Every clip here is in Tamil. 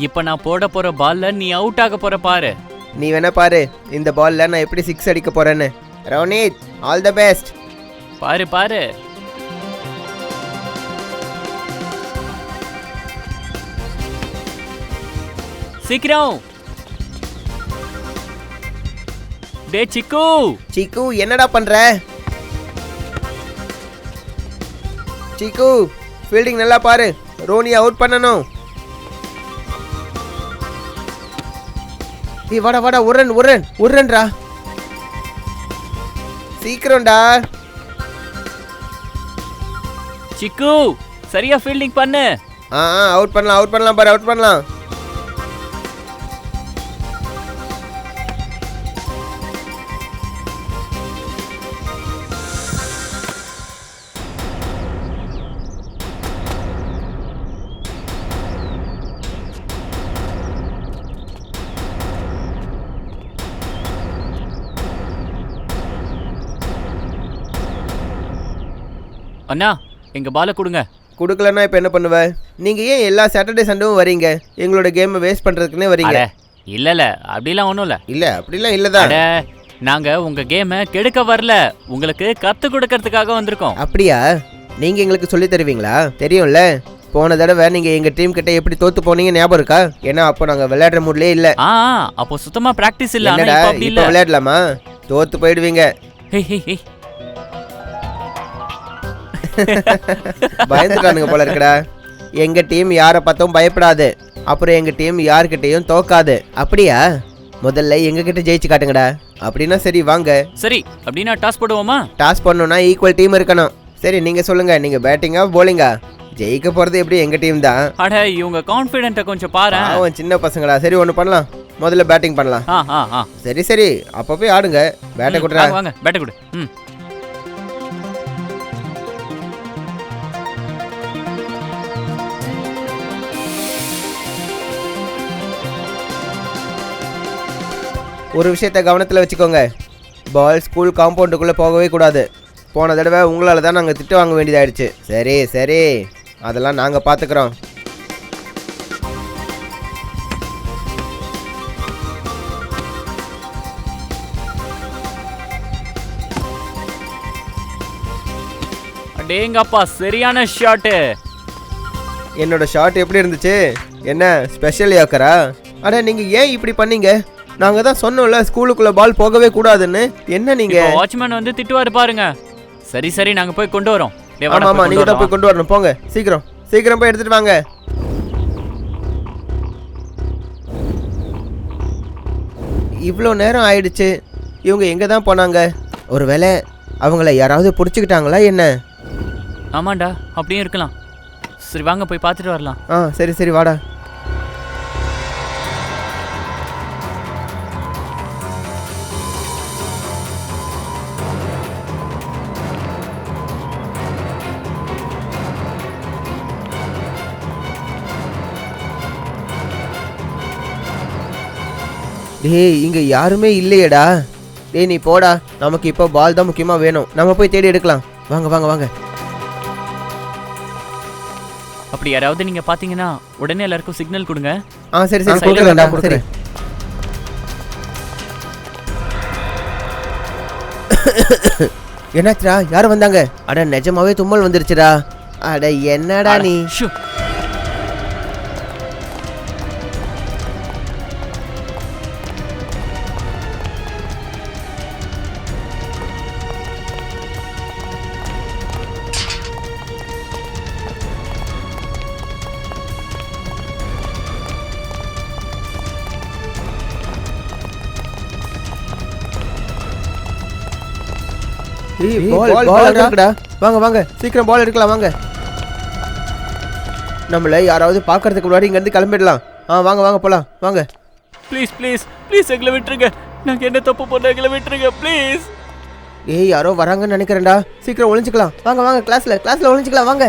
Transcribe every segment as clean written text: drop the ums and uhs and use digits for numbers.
இப்ப நான் போட போற பால்ல நீ அவுட் ஆக போற பாரு. நீ வேணா பாரு இந்த பால்ல நான் எப்படி 6 அடிக்க போறேன்னு. Ronit, all the best. பாரு பாரு. சீக்கிரம். டே சிக்கு. சிக்கு என்னடா பண்ற? சிக்கு ஃபீல்டிங் நல்லா பாரு, ரோனி அவுட் பண்ணணும். ஏய் வாடா வாடா, உர்ரன்டா. சீக்கிரம்டா. சிக்கு சரியா ஃபீல்டிங் பண்ணு. அவுட் பண்ணலாம் பாரு, அவுட் பண்ணலாம். அண்ணா எங்க பால கொடுங்க. கொடுக்கலன்னா இப்போ என்ன பண்ணுவ? நீங்கள் ஏன் எல்லா சாட்டர்டே சண்டேவும் வரீங்க? எங்களோட கேமை வேஸ்ட் பண்ணுறதுக்குன்னே வரீங்க. இல்ல அப்படிலாம் ஒன்றும் இல்லை. இல்லை அப்படிலாம் இல்லைதான். நாங்க உங்க கேமை கெடுக்க வரல, உங்களுக்கு கத்து கொடுக்கறதுக்காக வந்திருக்கோம். அப்படியா? நீங்கள் எங்களுக்கு சொல்லி தருவீங்களா? தெரியும்ல, போன தடவை நீங்கள் எங்கள் டீம் கிட்ட எப்படி தோத்து போனீங்க ஞாபகம் இருக்கா? ஏன்னா அப்போ நாங்கள் விளையாடுற மூட்லேயே இல்லை. அப்போ சுத்தமாக ப்ராக்டிஸ் இல்லை. இப்போ விளையாடலாமா? தோத்து போயிடுவீங்க. பயந்துட்டானுங்க போல இருக்கடா. எங்க டீம் யாரை பார்த்தும் பயப்படாது, அப்புறம் எங்க டீம் யார்கிட்டையும் தோக்காது. அப்படியா? முதல்ல எங்க கிட்ட ஜெயிச்சு காட்டுங்கடா. அப்படின்னா சரி வாங்க. சரி அப்படின்னா டாஸ் போடுவோமா? டாஸ் பண்ணணும்னா ஈக்குவல் டீம் இருக்கணும். சரி நீங்க சொல்லுங்க, நீங்க பேட்டிங்கா போலிங்கா? ஜெயிக்க போறது எப்படி எங்க டீம் தான். அட இவங்க கான்ஃபிடென்ட்ட கொஞ்சம் பாரு. அவன் சின்ன பசங்கடா. சரி ஒன்று பண்ணலாம், முதல்ல பேட்டிங் பண்ணலாம். சரி அப்போ போய் ஆடுங்க. பேட்டை கொடுறா. வாங்க பேட்டை கொடு. ஒரு விஷயத்தை கவனத்தில் வச்சுக்கோங்க, பால் ஸ்கூல் காம்பவுண்டுக்குள்ளே போகவே கூடாது. போன தடவை உங்களால் தான் நாங்கள் திட்டு வாங்க வேண்டியதாயிடுச்சு. சரி அதெல்லாம் நாங்கள் பார்த்துக்குறோம். அடேங்கப்பா சரியான ஷாட்டு. என்னோட ஷாட் எப்படி இருந்துச்சு? என்ன ஸ்பெஷல் யோக்கரா? அட நீங்கள் ஏன் இப்படி பண்ணீங்க? நாங்கள் தான் சொன்னோம்ல ஸ்கூலுக்குள்ளே பால் போகவே கூடாதுன்னு. என்ன நீங்கள்? வாட்ச்மேன் வந்து திட்டுவாரு பாருங்க. சரி நாங்கள் போய் கொண்டு வரோம். ஆமாம் நீங்கள் தான் போய் கொண்டு வரணும். போங்க சீக்கிரம் போய் எடுத்துகிட்டு வாங்க. இவ்வளோ நேரம் ஆயிடுச்சு, இவங்க எங்கே தான் போனாங்க? ஒருவேளை அவங்கள யாராவது பிடிச்சிக்கிட்டாங்களா என்ன? ஆமாண்டா அப்படியும் இருக்கலாம். சரி வாங்க போய் பார்த்துட்டு வரலாம். சரி வாடா. டேய் இங்க யாருமே இல்லையேடா. டேய் நீ போடா, நமக்கு இப்போ பால் தான் முக்கியமா வேணும். நம்ம போய் தேடி எடுக்கலாம். வாங்க. அப்படி யாராவது நீங்க பாத்தீங்கன்னா உடனே எல்லாருக்கும் சிக்னல் கொடுங்க. சரி கொடுக்குறேன். என்னாச்சுடா? யாரும் வந்தாங்க? அட நிஜமாவே தும்மல் வந்துருச்சுடா. அட என்னடா நீ? வாங்க சீக்கிரம் பால் எடுக்கலாம். வாங்க, நம்மள யாராவது பாக்குறதுக்கு முன்னாடி இங்க இருந்து கிளம்பிடலாம். வாங்க போலாம். வாங்க. ப்ளீஸ் எங்களை விட்டுருங்க. நாங்க என்ன தப்பு பண்ண, எங்களை விட்டுருங்க ப்ளீஸ். யாரோ வராங்கன்னு நினைக்கிறேன்டா. சீக்கிரம் ஒளிஞ்சுக்கலாம். வாங்க கிளாஸ்ல ஒளிஞ்சுக்கலாம். வாங்க.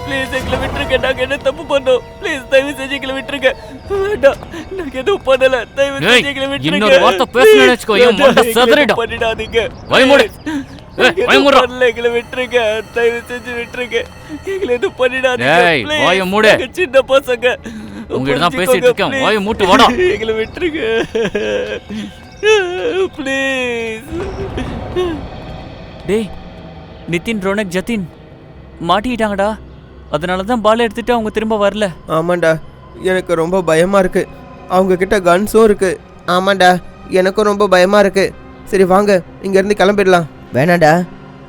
ப்ளீஸ் எங்களை விட்டுருங்க. நாங்க என்ன தப்பு பண்ணோம்? ப்ளீஸ் தயவு செஞ்சு எங்களை விட்டுருங்க. வேண்டாம், நாங்க எதுவும் பண்ணல. தயவு செஞ்சு எங்களை விட்டுருங்க. இன்னொரு வார்த்தை பேசுனேன்னு வெச்சுக்கோ, என் மண்டை சிதறிடும். பண்ணிடாதீங்க. வாய் மூடு. வாய் மூடு. எங்களை விட்டுருங்க. தயவு செஞ்சு விட்டுருங்க. எங்களை எதுவும் பண்ணிடாதீங்க. டேய், வாய் மூடு. சின்ன பசங்க. உங்ககிட்ட தான் பேசிட்டு இருக்கேன். வாய் மூட்டு வாடா. எங்களை விட்டுருங்க. ப்ளீஸ். டேய், நிதின், ரோனக், ஜதின் மாட்டிக்கிட்டாங்கடா. அதனால தான் பால் எடுத்துட்டு அவங்க திரும்ப வரல. ஆமாண்டா, எனக்கு ரொம்ப பயமா இருக்கு. அவங்க கிட்ட கன்ஸும் இருக்கு. ஆமாண்டா, எனக்கும் ரொம்ப பயமா இருக்கு. சரி வாங்க, இங்கேருந்து கிளம்பிடலாம். வேணாண்டா,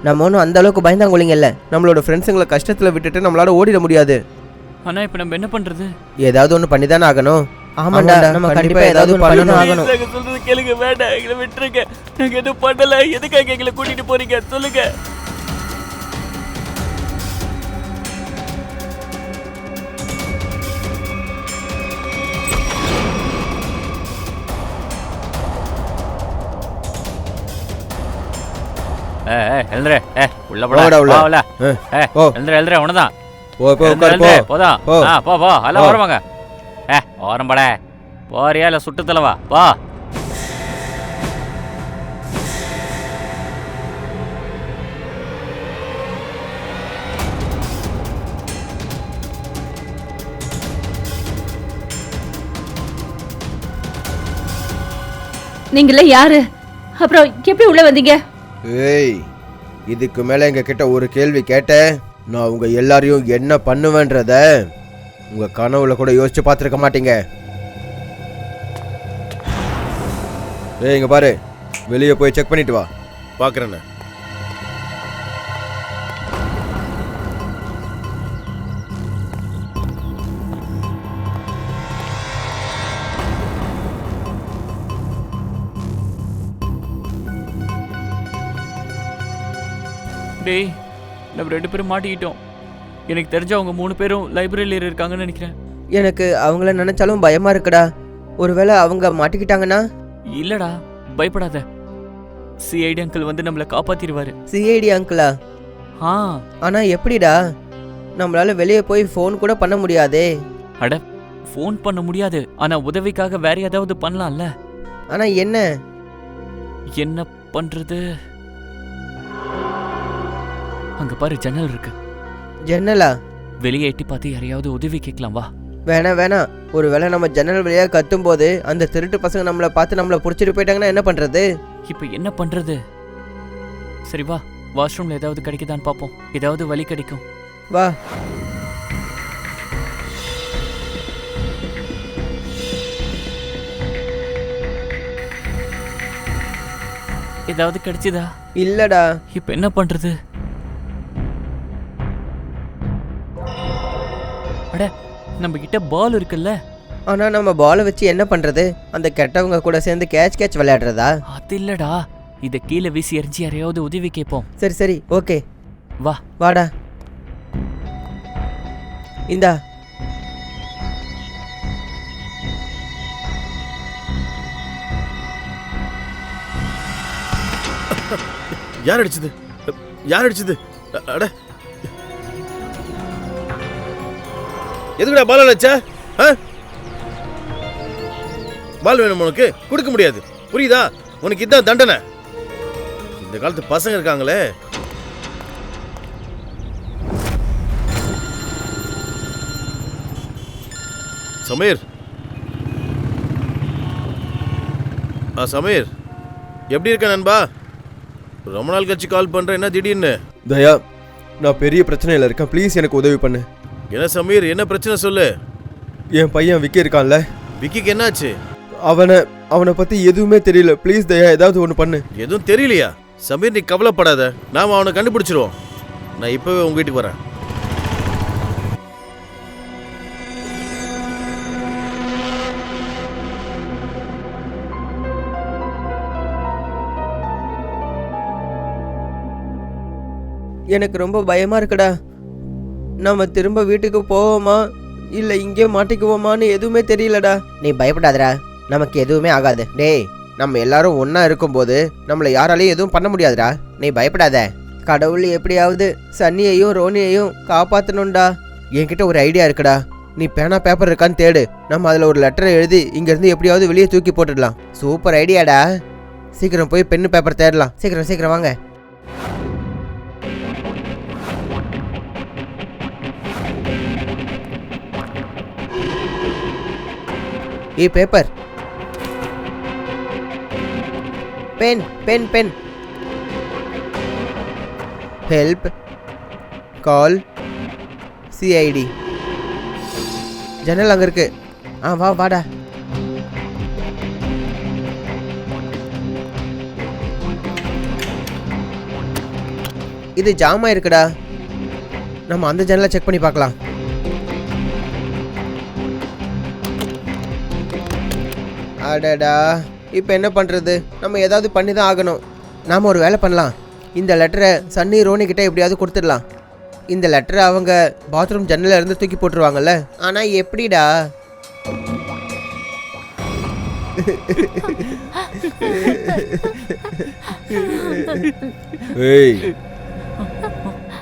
நம்ம ஒன்றும் அந்த அளவுக்கு பயந்தாங்கொள்ளிங்கல்ல. நம்மளோட ஃப்ரெண்ட்ஸுங்களை கஷ்டத்தில் விட்டுட்டு நம்மளால ஓடிட முடியாது. ஆனா இப்போ நம்ம என்ன பண்றது? ஏதாவது ஒன்று பண்ணி தானே ஆகணும். ஆமாண்டா, நம்ம கண்டிப்பாக ஏதாவது பண்ணணும் ஆகணும். நாங்க சொல்றது கேளுங்க. வேண்டாம், எங்களை விட்டுருங்க. நாங்க எதுவும் பண்ணல. எதுக்காக எங்களை கூட்டிட்டு போறீங்க சொல்லுங்க. எழுந்துரு. உள்ள போடா, உள்ள. உள்ள. ஓ. எழுந்துரு உனதான். போ உட்காரு, போ. போதா. போ. போ எல்லாம் வருவாங்க. ஓரம்பட போறியா இல்ல சுட்டு தலைவா? போ. நீங்கள யாரு? அப்புறம் எப்படி உள்ள வந்தீங்க? ஏய், இதுக்கு மேல எங்க கிட்ட ஒரு கேள்வி கேட்ட நான் உங்க எல்லாரையும் என்ன பண்ணுவேன்றத உங்க கனவுல கூட யோசிச்சு பார்த்துருக்க மாட்டீங்க. ஏய், இங்க பாரு, வெளியே போய் செக் பண்ணிட்டு வா. பார்க்குறேண்ணே. டேய், நம்ம 2 பேரும் மாட்டிக்கிட்டோம். எனக்கு தெரிஞ்ச அவங்க 3 பேரும் லைப்ரரியில இருக்காங்கன்னு நினைக்கிறேன். எனக்கு அவங்கள நினைச்சாலும் பயமா இருக்குடா. ஒருவேளை அவங்க மாட்டிக்கிட்டாங்கன்னா? இல்லடா, பயப்படாத. சிஐடி அங்கிள் வந்து நம்மளை காப்பாத்திடுவாரு. சிஐடி அங்கிளா? ஆனா எப்படிடா? நம்மளால வெளியே போய் ஃபோன் கூட பண்ண முடியாதே. அட, ஃபோன் பண்ண முடியாது. ஆனா உதவிக்காக வேற ஏதாவது பண்ணலாம்ல. ஆனா என்ன என்ன பண்றது? அங்க பாரு, ஜன்னல் இருக்கு. ஜன்னலா? வெளியே எட்டி பார்த்து யாரையாவது உதவி கேட்கலாம். வா. வேணாம். ஒருவேளை நம்ம ஜன்னல் வழியாக கத்தும் போது அந்த திருட்டு பசங்க நம்மளை பார்த்து நம்மளை பிடிச்சிட்டு போயிட்டாங்கன்னா என்ன பண்றது? இப்ப என்ன பண்றது? சரி வா, வாஷ்ரூம்ல ஏதாவது கிடைக்குதான்னு பார்ப்போம். ஏதாவது வழி கிடைக்கும். வா. ஏதாவது கிடைச்சதா? இல்லடா. இப்ப என்ன பண்றது? அட, நம்ம கிட்ட பால் இருக்குல்ல. ஆனா நம்ம பாலை வச்சு என்ன பண்றது? அந்த கெட்டவங்க கூட சேர்ந்து கேட்ச் விளையாடுறதா? அது இல்லடா, இத கீழே வீசி எரிஞ்சு யாரையாவது உதவி கேட்போம். சரி ஓகே, வா. வாடா. இந்தா. யார் அடிச்சது? அட, எதுக்குடா பால் அடிச்சா? பால் வேணும் உனக்கு? கொடுக்க முடியாது, புரியுதா? உனக்கு இதான் தண்டனை. இந்த காலத்து பசங்க இருக்காங்களே. சமீர், சமீர், எப்படி இருக்க நண்பா? ரொம்ப நாள் கழிச்சு கால் பண்றேன், என்ன திடீர்னு? தயா, நான் பெரிய பிரச்சனையில இருக்கேன், ப்ளீஸ் எனக்கு உதவி பண்ணு. என்ன சமீர், என்ன பிரச்சனை சொல்லு. என் பையன் விக்கி இருக்கான்ல, விக்கிக்கு என்னாச்சு? அவனை பத்தி எதுவுமே தெரியல, ப்ளீஸ் தயா ஏதாவது ஒன்று பண்ணு. எதுவும் தெரியலையா? சமீர், நீ கவலைப்படாத, நாம அவனை கண்டுபிடிச்சிருவோம். நான் இப்பவே உங்க வீட்டுக்கு வரேன். எனக்கு ரொம்ப பயமா இருக்குடா. நம்ம திரும்ப வீட்டுக்கு போவோமா இல்ல இங்கே மாட்டிக்குவோமான்னு எதுவுமே தெரியலடா. நீ பயப்படாதடா, நமக்கு எதுவுமே ஆகாது. டேய், நம்ம எல்லாரும் ஒன்னா இருக்கும்போது நம்மளை யாராலையும் எதுவும் பண்ண முடியாதுடா. நீ பயப்படாத. கடவுள் எப்படியாவது சன்னியையும் ரோனியையும் காப்பாத்தணும்டா. என்கிட்ட ஒரு ஐடியா இருக்குடா. நீ பேனா பேப்பர் இருக்கான்னு தேடு. நம்ம அதில் ஒரு லெட்டரை எழுதி இங்கேருந்து எப்படியாவது வெளியே தூக்கி போட்டுடலாம். சூப்பர் ஐடியாடா. சீக்கிரம் போய் பென்னு பேப்பர் தேடலாம். சீக்கிரம் சீக்கிரம் வாங்க. Paper, pen pen pen. Help, call, CID. ஜன்னல் அங்கே இருக்கு. வா வாடா. இது ஜாமா இருக்குடா. நம்ம அந்த ஜன்னலை செக் பண்ணி பார்க்கலாம். அடடா, இப்போ என்ன பண்ணுறது? நம்ம ஏதாவது பண்ணி தான் ஆகணும். நாம் ஒரு வேலை பண்ணலாம். இந்த லெட்டரை சன்னி ரோனி கிட்ட எப்படியாவது கொடுத்துடலாம். இந்த லெட்டரை அவங்க பாத்ரூம் ஜன்னலில் இருந்து தூக்கி போட்டுருவாங்கல்ல. ஆனால் எப்படிடா? ஏய்,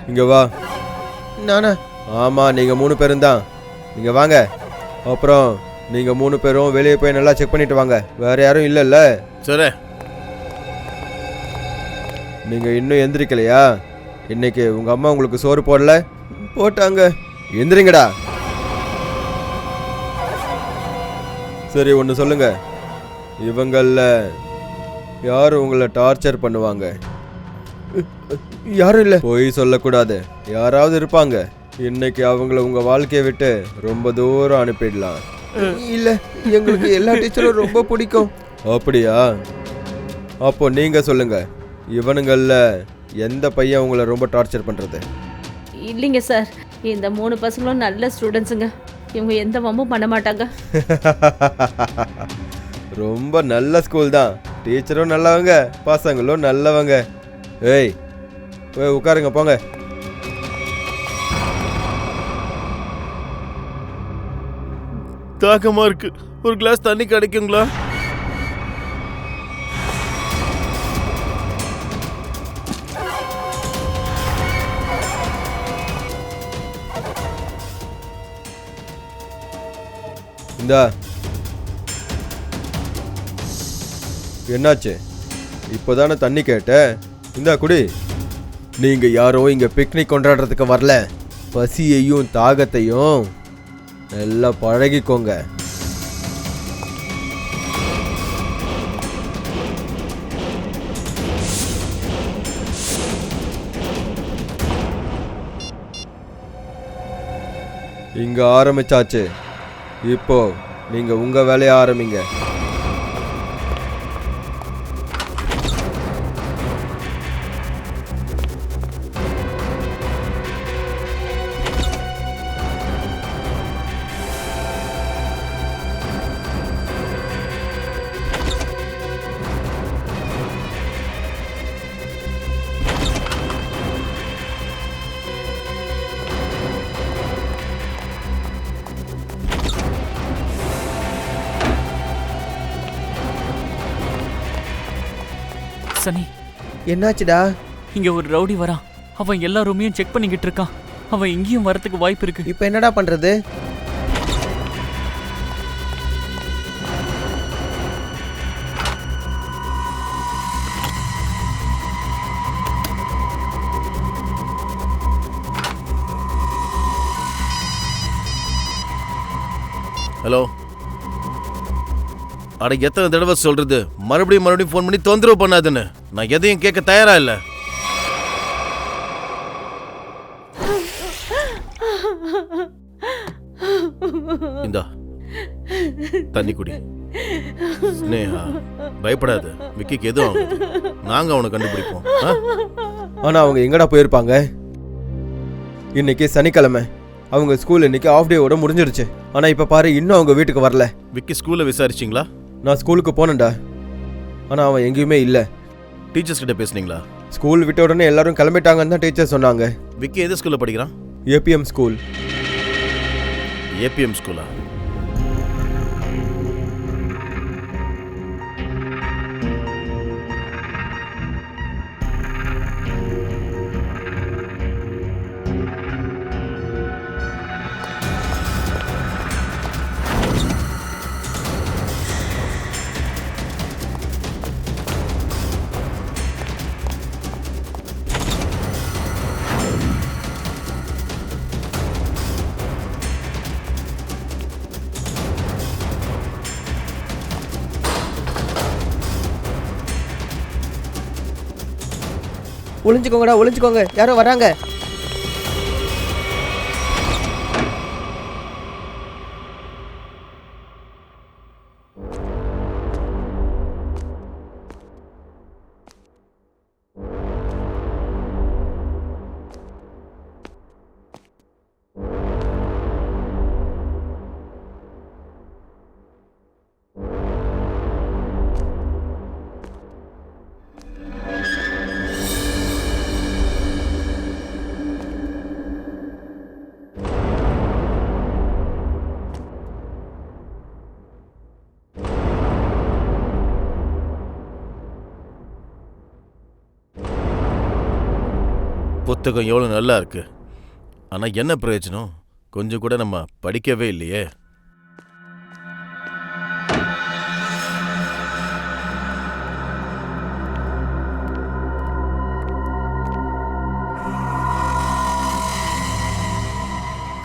இங்க வா. நானா? ஆமாம், நீங்கள் 3 பேரும் தான். நீங்கள் வாங்க. அப்புறம் நீங்கள் 3 பேரும் வெளியே போய் நல்லா செக் பண்ணிட்டு வாங்க. வேற யாரும் இல்லைல்ல? சரி. நீங்கள் இன்னும் எந்திரிக்கலையா? இன்னைக்கு உங்கள் அம்மா உங்களுக்கு சோறு போடல? போட்டாங்க. எந்திரிங்கடா. சரி, ஒன்று சொல்லுங்க. இவங்களில் யார் உங்களை டார்ச்சர் பண்ணுவாங்க? யாரும் இல்லை. போய் சொல்லக்கூடாது. யாராவது இருப்பாங்க. இன்னைக்கு அவங்கள உங்கள் வாழ்க்கையை விட்டு ரொம்ப தூரம் அனுப்பிடலாம். இல்லை, எங்களுக்கு எல்லா டீச்சரும் ரொம்ப பிடிக்கும். அப்படியா? அப்போ நீங்கள் சொல்லுங்க. இவனுங்களில் எந்த பையன் உங்களை ரொம்ப டார்ச்சர் பண்ணுறது? இல்லைங்க சார், இந்த 3 பசங்களும் நல்ல ஸ்டூடெண்ட்ஸுங்க. இவங்க எந்த வம்பும் பண்ண மாட்டாங்க. ரொம்ப நல்ல ஸ்கூல் தான். டீச்சரும் நல்லவங்க, பசங்களும் நல்லவங்க. ஏய், போய் உட்காருங்க, போங்க. தாகமா இருக்கு. ஒரு கிளாஸ் தண்ணி கிடைக்குங்களா? இந்தா. என்னாச்சு? இப்போதானே தண்ணி கேட்ட. இந்தா குடி. நீங்க யாரோ இங்க பிக்னிக் கொண்டாடுறதுக்கு வரல. பசியையும் தாகத்தையும் நல்லா பழகிக்கோங்க. இங்க ஆரம்பிச்சாச்சு. இப்போ நீங்க உங்க வேலையை ஆரம்பிங்க. சனி, என்னாச்சுடா? இங்க ஒரு ரவுடி வரான். அவன் எல்லா ரூமையும் செக் பண்ணிக்கிட்டு இருக்கான். அவன் இங்கேயும் வரதுக்கு வாய்ப்பு இருக்கு. இப்போ என்னடா பண்றது? ஹலோ. அட, எத்தனை தடவை சொல்றது? மறுபடியும் ஃபோன் பண்ணி தொந்தரவு பண்ணாதுன்னு. நான் எதையும் கேட்க தயாரா இல்ல. இந்தா தண்ணி குடி. ஸ்னேகா, பயப்படாத. விக்கிக்கு எதுவும் ஆகுது. நாங்க அவனை கண்டுபிடிப்போம். ஆனா அவங்க எங்கடா போயிருப்பாங்க? இன்னைக்கு சனிக்கிழமை. அவங்க ஸ்கூல் இன்னைக்கு ஆஃப் டேவோட முடிஞ்சிடுச்சு. ஆனா இப்ப பாரு, இன்னும் அவங்க வீட்டுக்கு வரல. விக்கி ஸ்கூல்ல விசாரிச்சிங்களா? நான் ஸ்கூலுக்கு போனேன்டா. ஆனா அவன் எங்கேயுமே இல்லை. டீச்சர்ஸ் கிட்ட பேசுனீங்களா? ஸ்கூல் விட்ட உடனே எல்லாரும் கிளம்பிட்டாங்கன்னு தான் டீச்சர் சொன்னாங்க. விக்கி எந்த ஸ்கூல்ல படிக்கிறான்? APM school. ஏபிஎம் ஸ்கூலா? ஒளிஞ்சுக்கோங்கடா ஒளிஞ்சுக்கோங்க, யாரோ வராங்க. புத்தகம் எவ்வளோ நல்லா இருக்கு, ஆனால் என்ன பிரயோஜனம்? கொஞ்சம் கூட நம்ம படிக்கவே இல்லையே.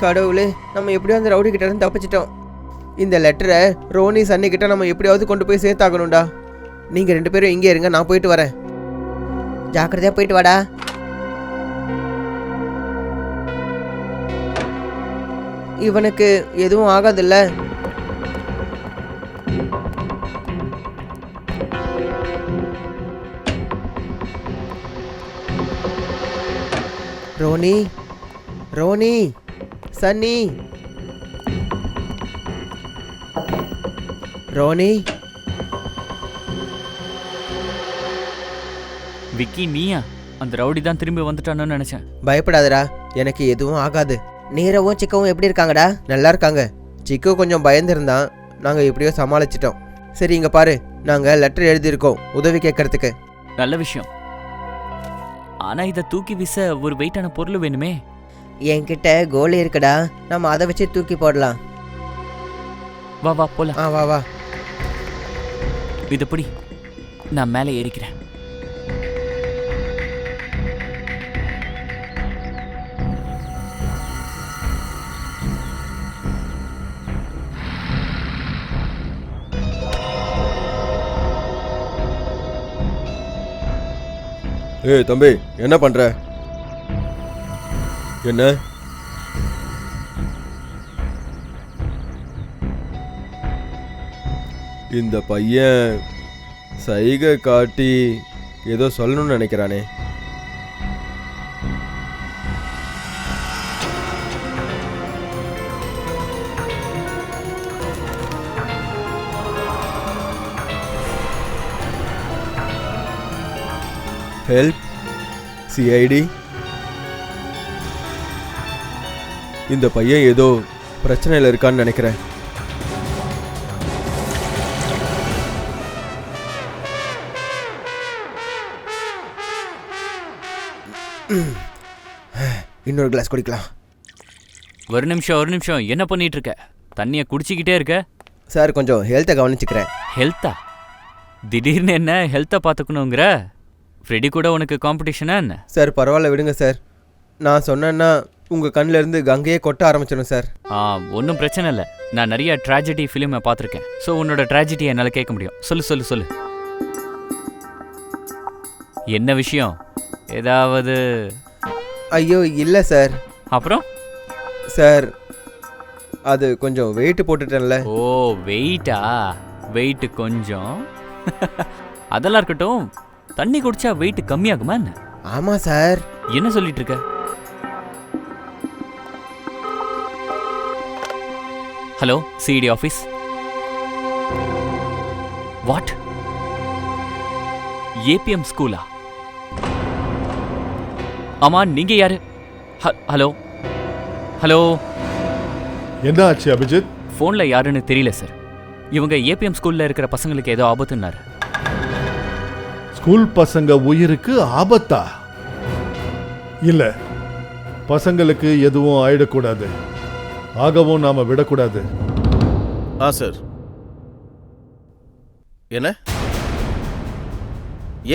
கடவுளே, நம்ம எப்படியோ அந்த ரவுடி கிட்ட இருந்து தப்பிச்சிட்டோம். இந்த லெட்டரை ரோனி சன்னி கிட்ட நம்ம எப்படியாவது கொண்டு போய் சேர்த்தாகணும்டா. நீங்க 2 பேரும் இங்கே இருங்க, நான் போயிட்டு வரேன். ஜாக்கிரதையா போயிட்டு வாடா. இவனுக்கு எதுவும் ஆகாதுல்ல? Ronnie, Ronnie, Sunny, Ronnie. Vicky நீயா? அந்த ரவுடி தான் திரும்பி வந்துட்டானு நினைச்சேன். பயப்படாதடா, எனக்கு எதுவும் ஆகாது. நீரவும் சிக்கவும் எப்படி இருக்காங்கடா? நல்லா இருக்காங்க. சிக்கு கொஞ்சம் பயந்துருந்தான், நாங்கள் எப்படியோ சமாளிச்சிட்டோம். சரி இங்கே பாரு, நாங்கள் லெட்டர் எழுதியிருக்கோம் உதவி கேட்கறதுக்கு. நல்ல விஷயம். ஆனா இதை தூக்கி வீச ஒரு வெயிட்டான பொருள் வேணுமே. என்கிட்ட கோலி இருக்குடா, நம்ம அதை வச்சு தூக்கி போடலாம். வா வா போலாம். வா வா. இதுபடி நான் மேலே ஏறிக்கிறேன். ஏய் தம்பி, என்ன பண்ற? என்ன? இந்த பையன் சைகை காட்டி ஏதோ சொல்லணும்னு நினைக்கிறானே. Help CID. இந்த பையன் ஏதோ பிரச்சனையில் இருக்கான்னு நினைக்கிறேன். இன்னொரு கிளாஸ் குடிக்கலாம். ஒரு நிமிஷம், என்ன பண்ணிட்டு இருக்க? தண்ணியை குடிச்சிக்கிட்டே இருக்க. சார் கொஞ்சம் ஹெல்த்தை கவனிச்சுக்கிறேன். ஹெல்த்தா? திடீர்னு என்ன ஹெல்த்தை பார்த்துக்கணுங்கிற? ஃப்ரெடி கூட உனக்கு காம்படிஷனா என்ன? சார் பரவாயில்ல விடுங்க சார். நான் சொன்னேன்னா உங்கள் கண்ணில் இருந்து கங்கையே கொட்ட ஆரம்பிச்சிடும் சார். ஒன்றும் பிரச்சனை இல்லை. நான் நிறைய ட்ராஜடி ஃபிலிமை பார்த்துருக்கேன். ஸோ உன்னோட ட்ராஜடியை என்னால் கேட்க முடியும். சொல்லு. என்ன விஷயம்? ஏதாவது? ஐயோ இல்லை சார். அப்புறம்? சார் அது கொஞ்சம் வெயிட் போட்டுட்டேன்ல. ஓ வெயிட்டா? வெயிட் கொஞ்சம் அதெல்லாம் இருக்கட்டும். தண்ணி குடிச்சா வெயிட் கம்மியாகுமா என்ன? ஆமாம் சார். என்ன சொல்லிட்டு இருக்க? Hello CID office. What? ABM ஸ்கூலா? ஆமா, நீங்க யாரு? ஹலோ என்ன ஆச்சு அபிஜித்? ஃபோன்ல யாருன்னு தெரியல சார். இவங்க ஏபிஎம் ஸ்கூல்ல இருக்கிற பசங்களுக்கு ஏதோ ஆபத்துன்னாரு. ஸ்கூல் பசங்க உயிருக்கு ஆபத்தா? இல்ல, பசங்களுக்கு எதுவும் ஆயிடக்கூடாது, ஆகவும் நாம விடக்கூடாது. சார். என்ன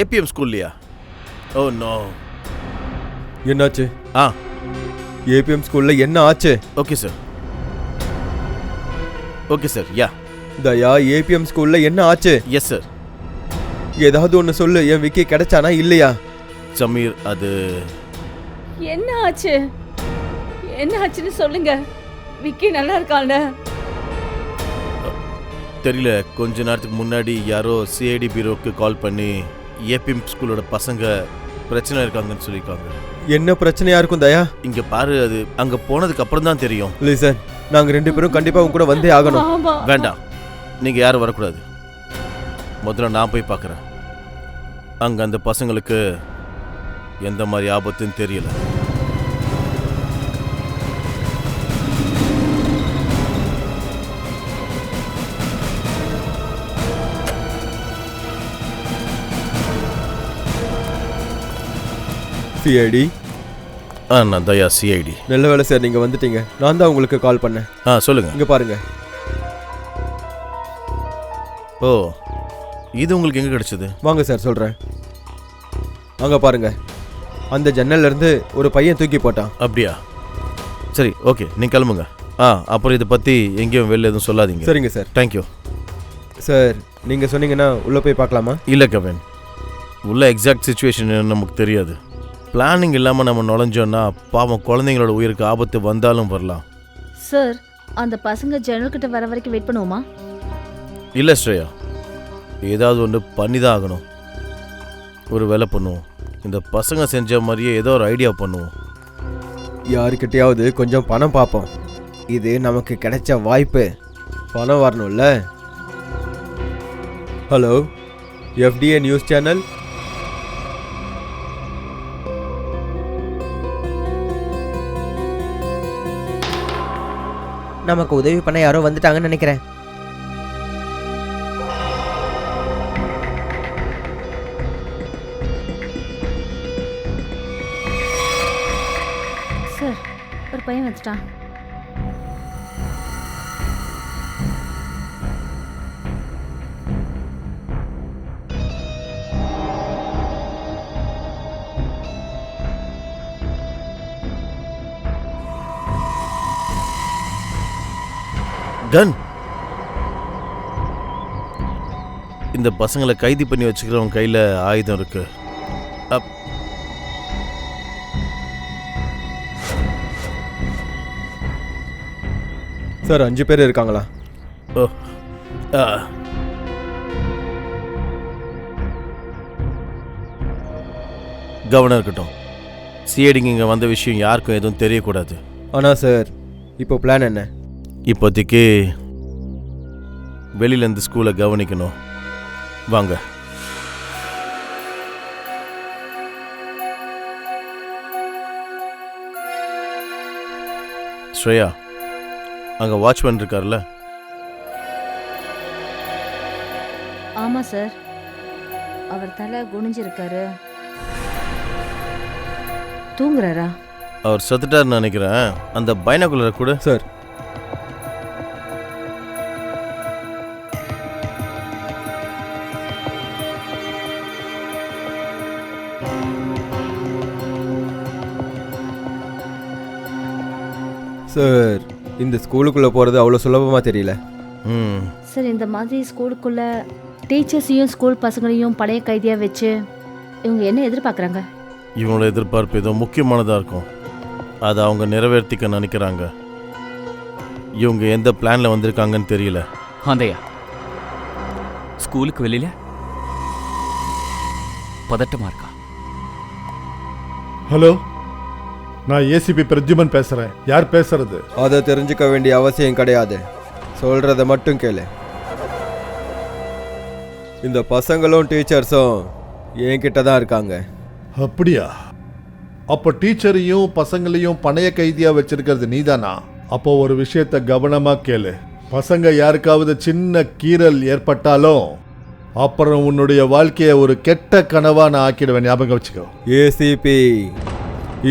ஏபிஎம் ஸ்கூல்லையா? Oh no. என்னாச்சு? ஏபிஎம் ஸ்கூல்ல என்ன ஆச்சு? Okay sir. Yeah Daya, ABM ஸ்கூல்ல என்ன ஆச்சு? Yes sir. ஏதாவது ஒன்று சொல்லு. என் விக்கி கிடைச்சானா இல்லையா? சமீர் அது என்ன ஆச்சு? என்ன ஆச்சுன்னு சொல்லுங்க. விக்கி நல்லா இருக்கான்ல? தெரியல, கொஞ்ச நேரத்துக்கு முன்னாடி யாரோ சிஐடி பீரோவுக்கு கால் பண்ணி ஏபிஎம் ஸ்கூலோட பசங்க பிரச்சனை இருக்காங்கன்னு சொல்லியிருக்காங்க. என்ன பிரச்சனையா இருக்கும் தயா? இங்க பாரு, அது அங்க போனதுக்கு அப்புறம் தான் தெரியும். லிசன், நாங்க 2 பேரும் கண்டிப்பா உங்க கூட வந்தே ஆகணும். ஆமா. வேண்டாம், நீங்க யாரும் வரக்கூடாது. முதல்ல நான் போய் பார்க்குறேன். அங்க அந்த பசங்களுக்கு எந்த மாதிரி ஆபத்துன்னு தெரியல. சிஐடி? நான் தயா, சிஐடி. நல்ல வேலை சார், நீங்க வந்துட்டீங்க. நான் தான் உங்களுக்கு கால் பண்ணேன். சொல்லுங்க. இங்க பாருங்க. ஓ, இது உங்களுக்கு எங்க கிடைச்சது? வாங்க சார் சொல்றேன். அங்க பாருங்க, அந்த ஜன்னல்ல இருந்து ஒரு பையன் தூக்கி போட்டான். அப்படியா? சரி, ஓகே, நீங்க கிளம்புங்க. அப்புறம் இதை பத்தி எங்கேயும் வெளில எதுவும் சொல்லாதீங்க. சரிங்க சார். தேங்க்யூ சார், நீங்க சொன்னீங்கன்னா உள்ள போய் பார்க்கலாமா? இல்லை கவின், உள்ள எக்ஸாக்ட் சுச்சுவேஷன் நமக்கு தெரியாது. பிளானிங் இல்லாமல் நம்ம நுழைஞ்சோன்னா பாவம் குழந்தைங்களோட உயிருக்கு ஆபத்து வந்தாலும் வரலாம். சார், அந்த பசங்க ஜன்னல்கிட்ட வர வரைக்கும் வெயிட் பண்ணுவோமா? இல்லை ஸ்ரேயா, ஏதாவது ஒன்று பண்ணி தான் ஆகணும். ஒரு வேலை பண்ணுவோம். இந்த பசங்க செஞ்ச மாதிரியே ஏதோ ஒரு ஐடியா பண்ணுவோம். யாருக்கிட்டையாவது கொஞ்சம் பணம் பார்ப்போம். இது நமக்கு கிடைச்ச வாய்ப்பு. பணம் வரணும்ல. Hello, FDA news channel. நமக்கு உதவி பண்ண யாரோ வந்துட்டாங்கன்னு நினைக்கிறேன். சார், ஒரு பையன் வந்துட்டான். கன். இந்த பசங்களை கைது பண்ணி வச்சுக்கிறவங்க கையில் ஆயுதம் இருக்கு. சார், 5 பேர் இருக்காங்களா? ஓ, கவனம் இருக்கட்டும். சிஐடிங்க இங்கே வந்த விஷயம் யாருக்கும் எதுவும் தெரியக்கூடாது. ஆனால் சார், இப்போ பிளான் என்ன? இப்போதைக்கு வெளியில இருந்து ஸ்கூலை கவனிக்கணும். வாங்க. ஸ்ரேயா, அங்க வாட்ச்மேன் இருக்கார்ல? ஆமா சார், அவர் தலை குனிஞ்சிருக்காரு. தூங்குறாரா? அவர் செத்துட்டாருன்னு நினைக்கிறேன். அந்த பைனாகுலரை கூட. சார், சார், இந்த ஸ்கூலுக்குள்ளே போகிறது அவ்வளோ சுலபமாக தெரியல. சார், இந்த மாதிரி ஸ்கூலுக்குள்ள டீச்சர்ஸையும் ஸ்கூல் பசங்களையும் பழைய கைதியாக வச்சு இவங்க என்ன எதிர்பார்க்குறாங்க? இவங்களோட எதிர்பார்ப்பு ஏதோ முக்கியமானதாக இருக்கும். அதை அவங்க நிறைவேற்றிக்க நினைக்கிறாங்க. இவங்க எந்த பிளானில் வந்திருக்காங்கன்னு தெரியல. ஆந்தையா, ஸ்கூலுக்கு வெளியில பதட்டமா இருக்கா? ஹலோ, நான் ஏசிபி பிரத்யுமன் பேசுறேன். யார் பேசுறது? அதை தெரிஞ்சுக்க வேண்டிய அவசியம் கிடையாது. சொல்றத மட்டும் கேளு. இந்த பசங்களும் டீச்சர்ஸும் என்கிட்ட தான் இருக்காங்க. அப்படியா? அப்போ டீச்சரையும் பசங்களையும் பணைய கைதியா வச்சிருக்கிறது நீதானா? அப்போ ஒரு விஷயத்த கவனமா கேளு. பசங்க யாருக்காவது சின்ன கீறல் ஏற்பட்டாலும் அப்புறம் உன்னுடைய வாழ்க்கையை ஒரு கெட்ட கனவா நான் ஆக்கிடுவேன். ஞாபகம் வச்சுக்கோ. ஏசிபி,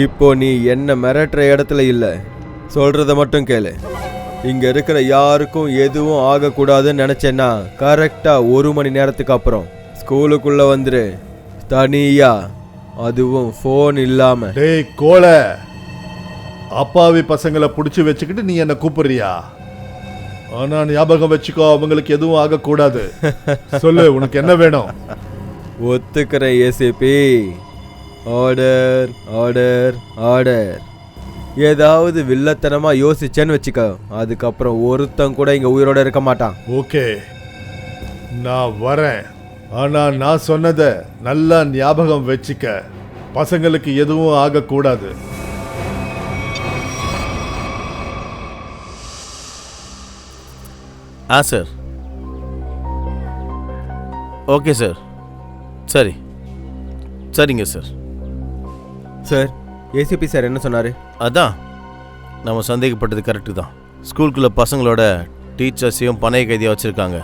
இப்போ நீ என்ன மிரட்டுற இடத்துல இல்லை. சொல்றத மட்டும் கேளு. இங்க இருக்கிற யாருக்கும் எதுவும் ஆகக்கூடாதுன்னு நினைச்சேன்னா கரெக்டா 1 மணி நேரத்துக்கு அப்புறம் ஸ்கூலுக்குள்ள வந்துரு. தனியா, அதுவும் ஃபோன் இல்லாம. டேய் கோலை, அப்பாவி பசங்களை பிடிச்சி வச்சுக்கிட்டு நீ என்ன கூப்பிடுறியா? ஆனா ஞாபகம் வச்சுக்கோ, அவங்களுக்கு எதுவும் ஆகக்கூடாது. சொல்லு, உனக்கு என்ன வேணும்? ஒத்துக்கிறேன் ஏசிபி. Order order order. ஏதாவது வில்லத்தனமாக யோசிச்சேன்னு வச்சுக்க, அதுக்கப்புறம் ஒருத்தன் கூட இங்கே உயிரோட இருக்க மாட்டான். ஓகே, நான் வரேன். ஆனா நான் சொன்னதை நல்லா ஞாபகம் வச்சுக்க. பசங்களுக்கு எதுவும் ஆகக்கூடாது. சார். Okay sir. சரி, சரிங்க சார். சார், ஏசிபி சார் என்ன சொன்னார்? அதான் நம்ம சந்தேகப்பட்டது கரெக்டு தான். ஸ்கூலுக்குள்ள பசங்களோட டீச்சர்ஸையும் பணைய கைதியாக வச்சுருக்காங்க.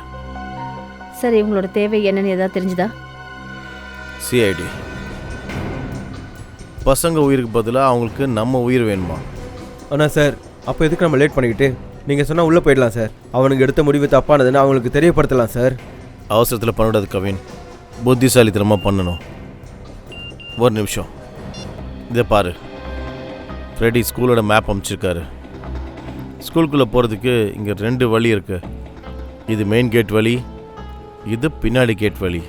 சார் இவங்களோட தேவை என்னன்னு ஏதாவது தெரிஞ்சுதா? சிஐடி. பசங்க உயிருக்கு பதிலாக அவங்களுக்கு நம்ம உயிர் வேணுமா? ஆனால் சார், அப்போ எதுக்கு நம்ம லேட் பண்ணிக்கிட்டு? நீங்கள் சொன்னால் உள்ளே போயிடலாம் சார். அவனுக்கு எடுத்த முடிவு தப்பானதுன்னு அவங்களுக்கு தெரியப்படுத்தலாம் சார். அவசரத்தில் பண்ணக்கூடாது கவின், புத்திசாலித்தனமாக பண்ணணும். ஒரு நிமிஷம், இதை பாரு. ஃப்ரெடி ஸ்கூலோட மேப் அமைச்சிருக்காரு. ஸ்கூலுக்குள்ளே போகிறதுக்கு இங்கே 2 வழி இருக்குது. இது மெயின் கேட் வழி, இது பின்னாடி கேட் வழி.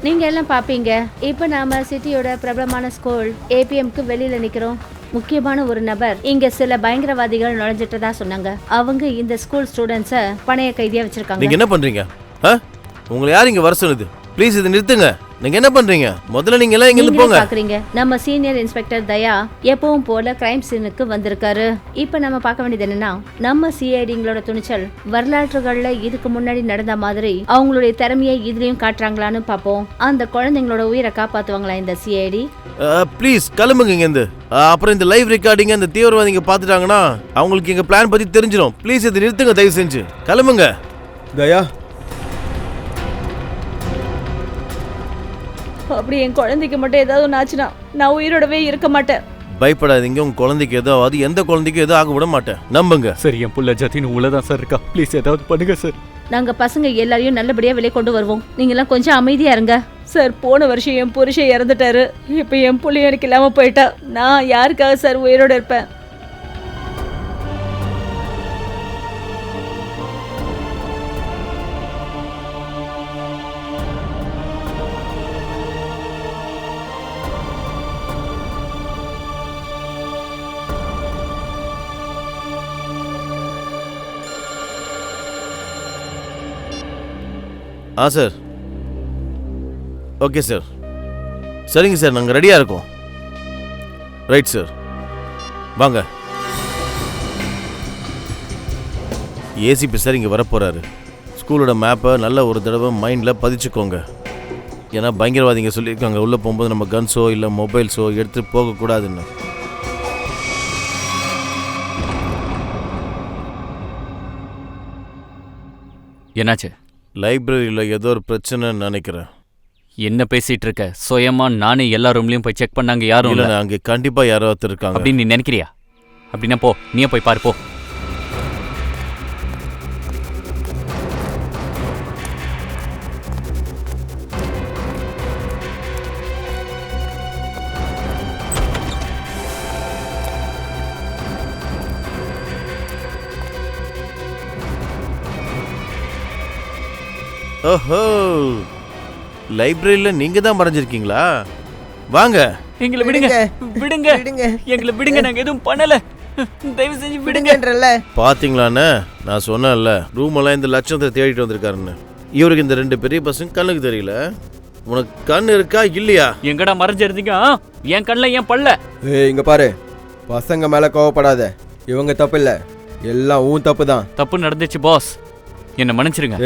நீங்க எல்லாம் பாப்பீங்க. இப்ப நாம சிட்டியோட பிரபலமான ஸ்கூல் ஏபிஎம்க்கு வெளியில நிக்கிறோம். முக்கியமான ஒரு நபர் இங்க சில பயங்கரவாதிகள் நுழைஞ்சிட்டதா சொன்னாங்க. அவங்க இந்த ஸ்கூல் ஸ்டூடெண்ட்ஸ பணைய கைதியா வச்சிருக்காங்க. நீங்க என்ன பண்றீங்க? உங்களை யார் இங்க வர சொன்னது? ப்ளீஸ் இதை நிறுத்துங்க. நீங்க என்ன பண்றீங்க? முதல்ல நீங்க எல்லாம் இங்க இருந்து போங்க. பாக்குறீங்க, நம்ம சீனியர் இன்ஸ்பெக்டர் தயா எப்பவும் போல கிரைம் சீனுக்கு வந்திருக்காரு. இப்ப நம்ம பார்க்க வேண்டியது என்னன்னா, நம்ம சிஐடிங்களோட துணிச்சல் வரலாற்றுகள்ல இதுக்கு முன்னாடி நடந்த மாதிரி அவங்களுடைய திறமையை இதுலயும் காட்டுறாங்களான்னு பாப்போம். அந்த குழந்தைங்களோட உயிரை காப்பாத்துவாங்களா இந்த சிஐடி? ப்ளீஸ் கிளம்புங்க இங்க இருந்து. அப்புறம் இந்த லைவ் ரெக்கார்டிங் அந்த தீவிரவாதிங்க பாத்துட்டாங்கன்னா அவங்களுக்கு எங்க பிளான் பத்தி தெரிஞ்சிடும். ப்ளீஸ் இதை நிறுத்துங்க, தயவு செஞ்சு கிளம்புங்க. தயா, அப்படி என் குழந்தைக்கு மட்டும் ஏதாவது ஒன்று ஆச்சுன்னா நான் உயிரோடவே இருக்க மாட்டேன். பயப்படாதீங்க. உங்க குழந்தைக்கு ஏதாவது, எந்த குழந்தைக்கும் எதுவும் ஆக விட மாட்டேன், நம்புங்க. சரி, என் புள்ள ஜத்தின்னு உள்ளதான் சார் இருக்கா. ப்ளீஸ் ஏதாவது பண்ணுங்க சார். நாங்க பசங்க எல்லாரையும் நல்லபடியா வெளியே கொண்டு வருவோம். நீங்க எல்லாம் கொஞ்சம் அமைதியா இருங்க. சார், போன வருஷம் என் புருஷன் இறந்துட்டாரு. இப்ப என் புள்ளி எனக்கு இல்லாம போயிட்டா நான் யாருக்காக சார் உயிரோட இருப்பேன்? சார். Okay sir. சரிங்க சார், நாங்கள் ரெடியாக இருக்கோம். ரைட் சார், வாங்க. ஏசிபி சார் இங்கே வரப்போகிறாரு. ஸ்கூலோட மேப்பை நல்ல ஒரு தடவை மைண்டில் பதிச்சுக்கோங்க. ஏன்னா பயங்கரவாதிங்க சொல்லியிருக்காங்க உள்ளே போகும்போது நம்ம கன்ஸோ இல்லை மொபைல்ஸோ எடுத்துகிட்டு போகக்கூடாதுன்னு. என்னாச்சு? லைப்ரரியில் ஏதோ ஒரு பிரச்சனைன்னு நினைக்கிறேன். என்ன பேசிட்டு இருக்க? சுயமா நானே எல்லா ரூம்லயும் போய் செக் பண்ணாங்க, யாரும் இல்லை. இல்ல. அங்கே கண்டிப்பாக யாரோ ஒருத்தர் இருக்காங்க அப்படின்னு நீ நினைக்கிறியா? அப்படின்னா போ, நீயே போய் பாரு போ. ஓஹோ, லைப்ரரியில் நீங்கள் தான் மறைஞ்சிருக்கீங்களா? வாங்க. எங்களை விடுங்க, விடுங்க, விடுங்க. எங்களை விடுங்க. நாங்க எதுவும் பண்ணல. தயவு செஞ்சு விடுங்க. விடுங்கன்றல. பார்த்தீங்களாண்ணே, நான் சொன்னேன்ல ரூமெல்லாம் இந்த லட்சத்தை தேடிட்டு வந்திருக்காருன்னு. இவருக்கு இந்த 2 பெரிய பசங்க கண்ணுக்கு தெரியல. உனக்கு கண் இருக்கா இல்லையா? எங்கடா மறைஞ்சிருந்தீங்க? என் கண்ணில் ஏன் பல்ல? இங்க பாரு, பசங்க மேல கோவப்படாத. இவங்க தப்பு இல்லை, எல்லாம் உன் தப்பு தான். தப்பு நடந்துச்சு பாஸ், என்ன மன்னிச்சிருங்க.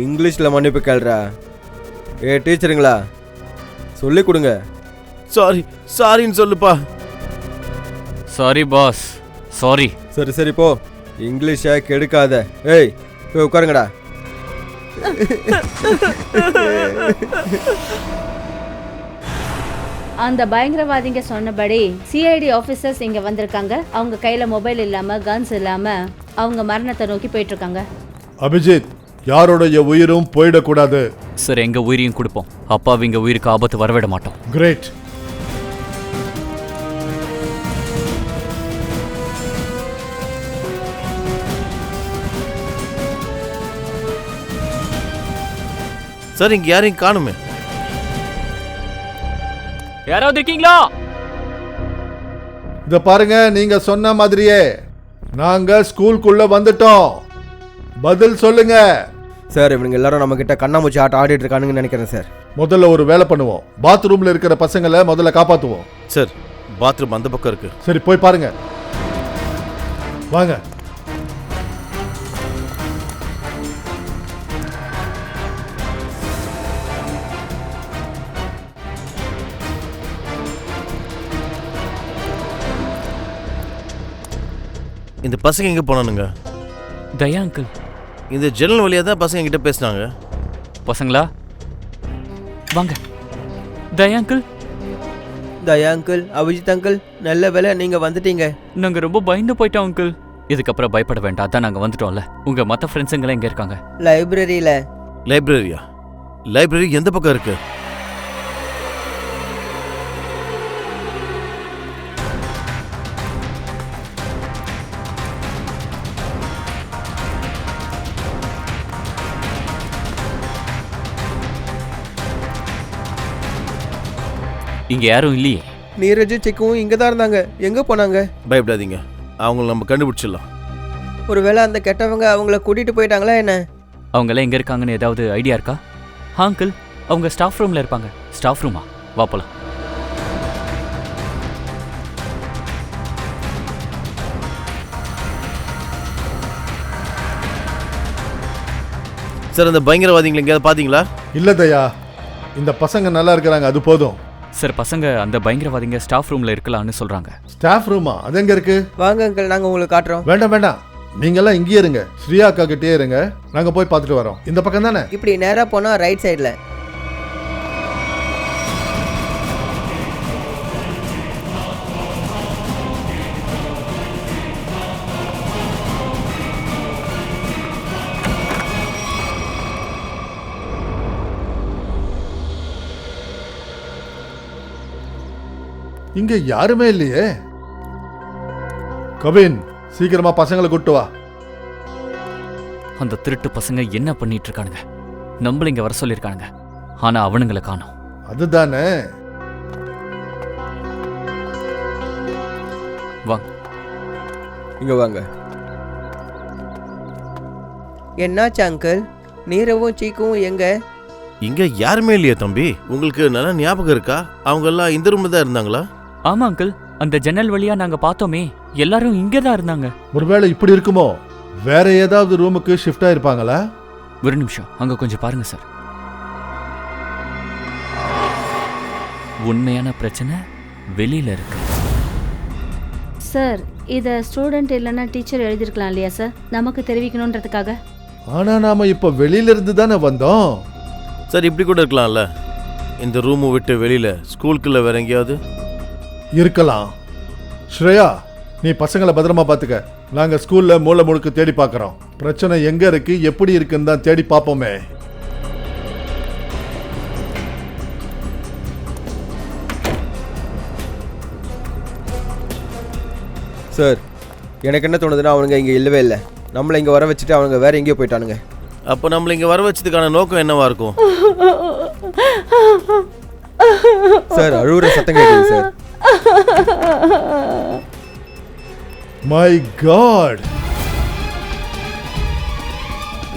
இங்கிலீஷ்ல மன்னிப்பு கேள்றா. டீச்சருங்களா, சொல்லி கொடுங்க. சாரின்னு சொல்லுப்பா. Sorry boss, sorry. சரி சரி போ, இங்கிலீஷை கெடுக்காத. போய் உட்காருங்கடா. அந்த பயங்கரவாதிங்க சொன்னபடி சிஐடி ஆபீசர்ஸ் இங்க வந்திருக்காங்க. அவங்க கையில மொபைல் இல்லாம கன்ஸ் இல்லாம அவங்க மரணத்தை நோக்கி போயிட்டு இருக்காங்க. அபிஜித், யாரோடைய உயிரும் போயிடக்கூடாது. சார், எங்க உயிரையும் கொடுப்போம். அப்பாவிங்க உயிருக்கு ஆபத்து வரவிட மாட்டோம். கிரேட். சார் இங்கே யாரையும் காணுமே. யாராவது இருக்கீங்களா? இத பாருங்க, நீங்க சொன்ன மாதிரியே நாங்க ஸ்கூலுக்குள்ள வந்துட்டோம். பதில் சொல்லுங்க. சார் இவனுங்க எல்லாரும் நம்ம கிட்ட கண்ணாமூச்சி ஆட்டம் ஆடிட்டு இருக்கானுங்கன்னு நினைக்கிறேன் சார். முதல்ல ஒரு வேலை பண்ணுவோம். பாத்ரூம்ல இருக்கிற பசங்களை முதல்ல காப்பாத்துவோம். சார் பாத்ரூம் அந்த பக்கம் இருக்கு. சரி போய் பாருங்க. வாங்க. இந்த பசங்க எங்கே போனானுங்க? தயா அங்கிள். இந்த ஜன்னல் வழியாக தான் பசங்க என்கிட்ட பேசினாங்க. பசங்களா வாங்க. தயா அங்கிள். தயா அங்கிள், அபிஜித் அங்கிள், நல்ல வேலை நீங்க வந்துட்டீங்க. நாங்க ரொம்ப பயந்து போயிட்டோம் அங்கிள். இதுக்கப்புறம் பயப்பட வேண்டாம், அதான் நாங்க வந்துட்டோம்ல. உங்க மற்ற ஃப்ரெண்ட்ஸுங்களாம் எங்க இருக்காங்க? லைப்ரரியில. லைப்ரரியா? லைப்ரரி எந்த பக்கம் இருக்கு? இங்க யாரும் இல்லையே. நீரஜ் சிக்குவும் இங்க தான் இருந்தாங்க. எங்க போனாங்க? பயப்படாதீங்க, அவங்கள நம்ம கண்டுபிடிச்சிடலாம். ஒருவேளை அந்த கெட்டவங்க அவங்கள கூட்டிட்டு போயிட்டாங்களா என்ன? அவங்களாம் எங்க இருக்காங்கன்னு ஏதாவது ஐடியா இருக்கா? அங்கிள், அவங்க ஸ்டாஃப் ரூம்ல இருப்பாங்க. ஸ்டாஃப் ரூமா? வா போலாம். சார் அந்த பயங்கரவாதிகளை எங்கேயாவது பார்த்தீங்களா? இல்ல தயா, இந்த பசங்க நல்லா இருக்கிறாங்க, அது போதும். சார் பசங்க அந்த பயங்கரவாதிங்க ஸ்டாஃப் ரூம்ல இருக்கலாம்னு சொல்றாங்க. ஸ்டாஃப் ரூமா? அது எங்க இருக்கு? வாங்க அங்கிள், நாங்க உங்களுக்கு காட்டுறோம். வேண்டாம் வேண்டாம், நீங்க எல்லாம் இங்கேயே இருங்க. ஸ்ரீயா அக்கா கிட்டே இருங்க, நாங்க போய் பார்த்துட்டு வரோம். இந்த பக்கம் தானே? இப்படி நேரா போனா ரைட் சைடுல. இங்க யாருமே இல்லையே. கவின், சீக்கிரமா பசங்களை கூட்டு வா. அந்த திருட்டு பசங்க என்ன பண்ணிட்டு இருக்கானுங்க? நம்மள இங்க வர சொல்லிருக்கானுங்க, ஆனா அவனுங்களை காணோம். அதுதானே. வாங்க. இங்க வாங்க. என்னாச்சு அங்கிள்? நீரவும் சீக்கும் எங்க? இங்க யாருமே இல்லையா தம்பி? உங்களுக்கு நல்லா ஞாபகம் இருக்கா? அவங்க எல்லாம் இந்த ரூம்ல தான் இருந்தாங்களா? ஆமா அங்கிள், அந்த ஜன்னல் வழியா நாங்க பார்த்தோமே, எல்லாரும் இங்க தான் இருந்தாங்க. ஒருவேளை இப்படி இருக்குமோ? வேற ஏதாவது ரூமுக்கு ஷிஃப்ட் ஆயிருப்பாங்களா? ஒரு நிமிஷம், அங்க கொஞ்சம் பாருங்க சார். உண்மையான பிரச்சனை வெளியில இருக்கு. சார் இதை ஸ்டூடெண்ட் இல்லைன்னா டீச்சர் எழுதிருக்கலாம் இல்லையா சார், நமக்கு தெரிவிக்கணுன்றதுக்காக? ஆனா நாம இப்ப வெளியில இருந்து தானே வந்தோம். சார் இப்படி கூட இருக்கலாம்ல, இந்த ரூமை விட்டு வெளியில ஸ்கூலுக்குள்ள வேற எங்கேயாவது இருக்கலாம். ஸ்ரேயா, நீ பசங்களை பத்திரமா பாத்துக்க. நாங்க ஸ்கூல்ல மூல முழுக்க தேடி பார்க்கறோம். பிரச்சனை எங்க இருக்கு, எப்படி இருக்குன்னு தான் தேடி பார்ப்போமே. சார் எனக்கு என்ன தோணுதுன்னா அவனுங்க இங்க இல்லவே இல்லை. நம்மளை இங்க வர வச்சுட்டு அவங்க வேற எங்கேயோ போயிட்டானுங்க. அப்போ நம்மள இங்க வர வச்சதுக்கான நோக்கம் என்னவா இருக்கும்? சார் அழுவுற சத்தம் கேட்குது சார். மை காட்,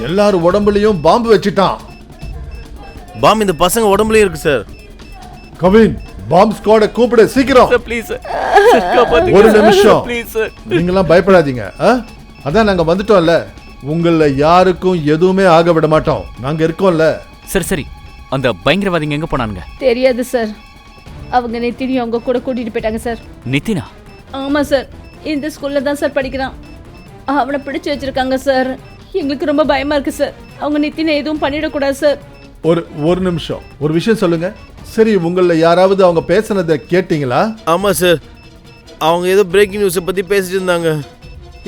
எல்லாரும் உடம்புலயும் பாம்பு வச்சிட்டான். பாம் இந்த பசங்க உடம்புலயே இருக்கு சார். கவின், பாம்பு ஸ்குவாட கூப்பிடு சீக்கிரம். ப்ளீஸ் ஒரு நிமிஷம், ப்ளீஸ். நீங்களாம் பயப்படாதீங்க. அதான் நாங்க வந்துட்டோம்ல, உங்கள யாருக்கும் எதுவுமே ஆக விட மாட்டோம். நாங்க இருக்கோம்ல. சரி சரி, அந்த பயங்கரவாதிங்க எங்க போனானுங்க? தெரியாது சார். அவங்க நித்தினையும் அவங்க கூட கூட்டிட்டு போயிட்டாங்க சார். நித்தினா? ஆமா சார், இந்த ஸ்கூல்ல தான் சார் படிக்கிறான். அவனை பிடிச்சு வச்சிருக்காங்க சார். எங்களுக்கு ரொம்ப பயமா இருக்கு சார். அவங்க நித்தினை எதுவும் பண்ணிடக்கூடாது சார். ஒரு நிமிஷம், ஒரு விஷயம் சொல்லுங்க. சரி, உங்கள யாராவது அவங்க பேசுனதை கேட்டீங்களா? ஆமா சார், அவங்க ஏதோ பிரேக்கிங் நியூஸை பத்தி பேசிட்டு இருந்தாங்க.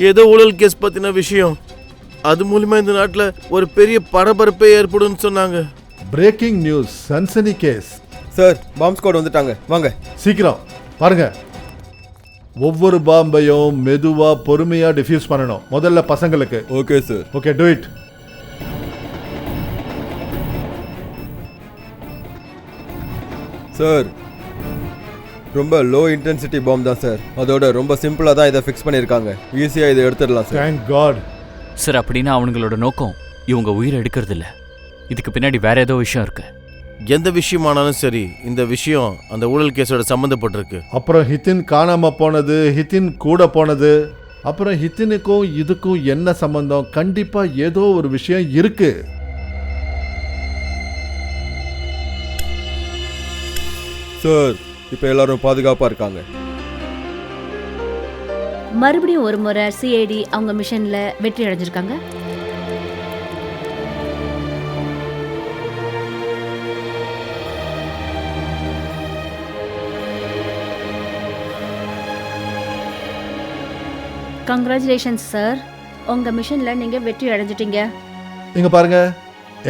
ஏதோ ஊழல் கேஸ் பத்தின விஷயம். அது மூலமா இந்த நாட்டில் ஒரு பெரிய பரபரப்பே ஏற்படும் சொன்னாங்க. பிரேக்கிங் நியூஸ், சன்சனி கேஸ். சார் பாம்பு ஸ்குவாட் வந்துட்டாங்க, வாங்க சீக்கிரம் பாருங்க. ஒவ்வொரு பாம்பையும் மெதுவா பொறுமையா டிஃப்யூஸ் பண்ணணும். முதல்ல பசங்களுக்கு. Okay sir. Okay, to it. Sir ரொம்ப லோ இன்டென்சிட்டி பாம் தான் சார். அதோட ரொம்ப சிம்பிளாக தான் இதை ஃபிக்ஸ் பண்ணியிருக்காங்க. ஈஸியாக இதை எடுத்துடலாம் சார். Thank God. சார் அப்படின்னா அவனுங்களோட நோக்கம் இவங்க உயிரை எடுக்கிறது இல்ல. இதுக்கு பின்னாடி வேற ஏதோ விஷயம் இருக்கு. எந்த விஷயமானாலும் சரி, இந்த விஷயம் அந்த ஊழல் கேஸோட சம்மந்தப்பட்டிருக்கு. அப்புறம் ஹித்தின் காணாம போனது, ஹித்தின் கூட போனது, அப்புறம் ஹித்தினுக்கும் இதுக்கும் என்ன சம்பந்தம்? கண்டிப்பா ஏதோ ஒரு விஷயம் இருக்கு. சார் இப்போ எல்லாரும் பாதுகாப்பாக இருக்காங்க. மறுபடியும் ஒரு முறை சிஐடி அவங்க மிஷன்ல வெற்றி அடைஞ்சிருக்காங்க. கங்க்ராச்சுலேஷன்ஸ் சார், உங்க மிஷன்ல நீங்க வெற்றி அடைஞ்சிட்டீங்க. இங்க பாருங்க,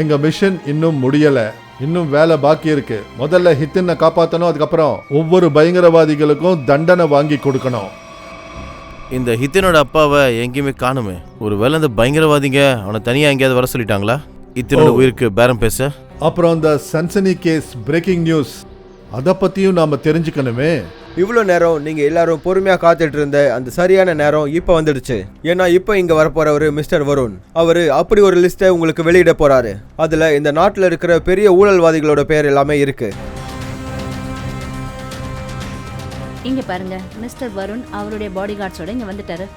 எங்க மிஷன் இன்னும் முடியல. இன்னும் வேலை பாக்கி இருக்கு. முதல்ல ஹித்தினை காப்பாற்றணும். அதுக்கப்புறம் ஒவ்வொரு பயங்கரவாதிகளுக்கும் தண்டனை வாங்கி கொடுக்கணும். இந்த ஹித்தினோட அப்பாவை எங்கேயுமே காணுமே. ஒரு வேளை இந்த பயங்கரவாதிங்க அவனை தனியாக எங்கேயாவது வர சொல்லிட்டாங்களா? ஹித்தினோட உயிருக்கு பேரம் பேச. அப்புறம் இந்த சன்சனி கேஸ் பிரேக்கிங் நியூஸ், அதை பத்தியும் நாம தெரிஞ்சுக்கணுமே. இவ்வளோ நேரம் நீங்கள் எல்லாரும் பொறுமையாக காத்துட்டு இருந்த அந்த சரியான நேரம் இப்போ வந்துடுச்சு. ஏன்னா இப்போ இங்கே வரப்போறவர் மிஸ்டர் வருண். அவர் அப்படி ஒரு லிஸ்ட்டை உங்களுக்கு வெளியிட போறாரு. அதில் இந்த நாட்டில் இருக்கிற பெரிய ஊழல்வாதிகளோட பேர் எல்லாமே இருக்கு. இங்க பாருங்க, மிஸ்டர் வருண் அவருடைய பாடி கார்ட்ஸோட இங்க வந்துட்டாரு.